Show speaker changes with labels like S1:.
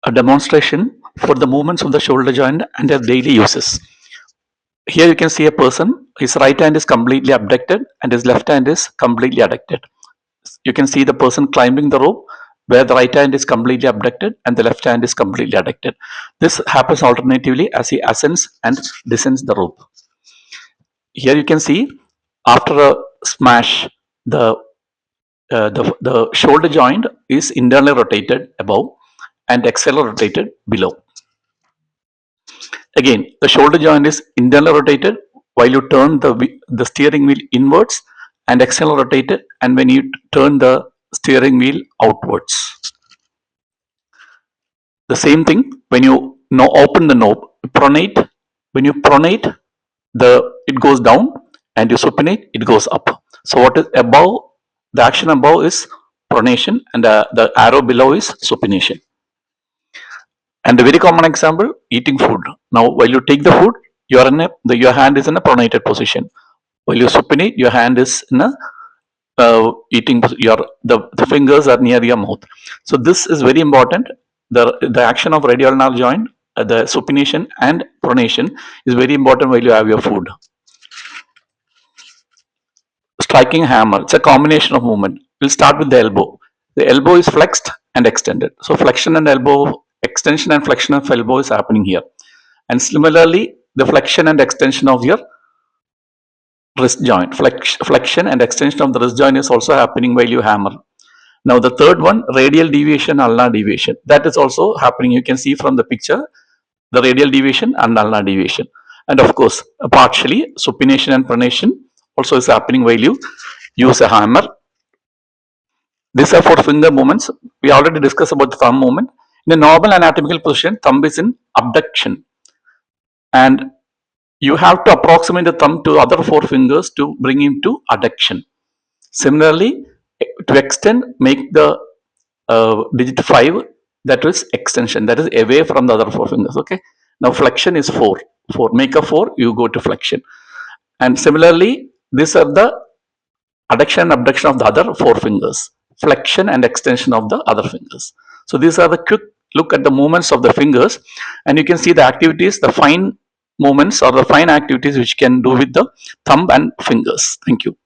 S1: a demonstration for the movements of the shoulder joint and their daily uses. Here you can see a person, his right hand is completely abducted and his left hand is completely adducted. You can see the person climbing the rope where the right hand is completely abducted and the left hand is completely adducted. This happens alternatively as he ascends and descends the rope. Here you can see after a smash, the shoulder joint is internally rotated above and externally rotated below. Again, the shoulder joint is internally rotated while you turn the steering wheel inwards, and externally rotated and when you turn the steering wheel outwards. The same thing when you now open the knob, pronate. When you pronate, it goes down, and you supinate, it goes up. So what is above, the action above is pronation and the arrow below is supination. And a very common example, eating food. Now while you take the food, your hand is in a pronated position. While you supinate, your hand is in a eating, the fingers are near your mouth. So this is very important. The action of radial ulnar joint, the supination and pronation is very important while you have your food. Striking hammer, it's a combination of movement. We'll start with the elbow. The elbow is flexed and extended. So flexion and elbow, extension and flexion of elbow is happening here. And similarly, the flexion and extension of your wrist joint, flexion and extension of the wrist joint is also happening while you hammer. Now the third one, radial deviation, ulnar deviation, that is also happening. You can see from the picture the radial deviation and ulnar deviation. And of course, partially supination and pronation also is happening while you use a hammer. These are for finger movements. We already discussed about the thumb movement. In a normal anatomical position, thumb is in abduction, and you have to approximate the thumb to other four fingers to bring him to adduction. Similarly, to extend, make the digit 5, that is extension, that is away from the other four fingers. Okay. Now flexion is 4. Make a 4, you go to flexion. And similarly, these are the adduction and abduction of the other four fingers, flexion and extension of the other fingers. So these are the quick look at the movements of the fingers, and you can see the activities, the fine movements or the fine activities which can do with the thumb and fingers. Thank you.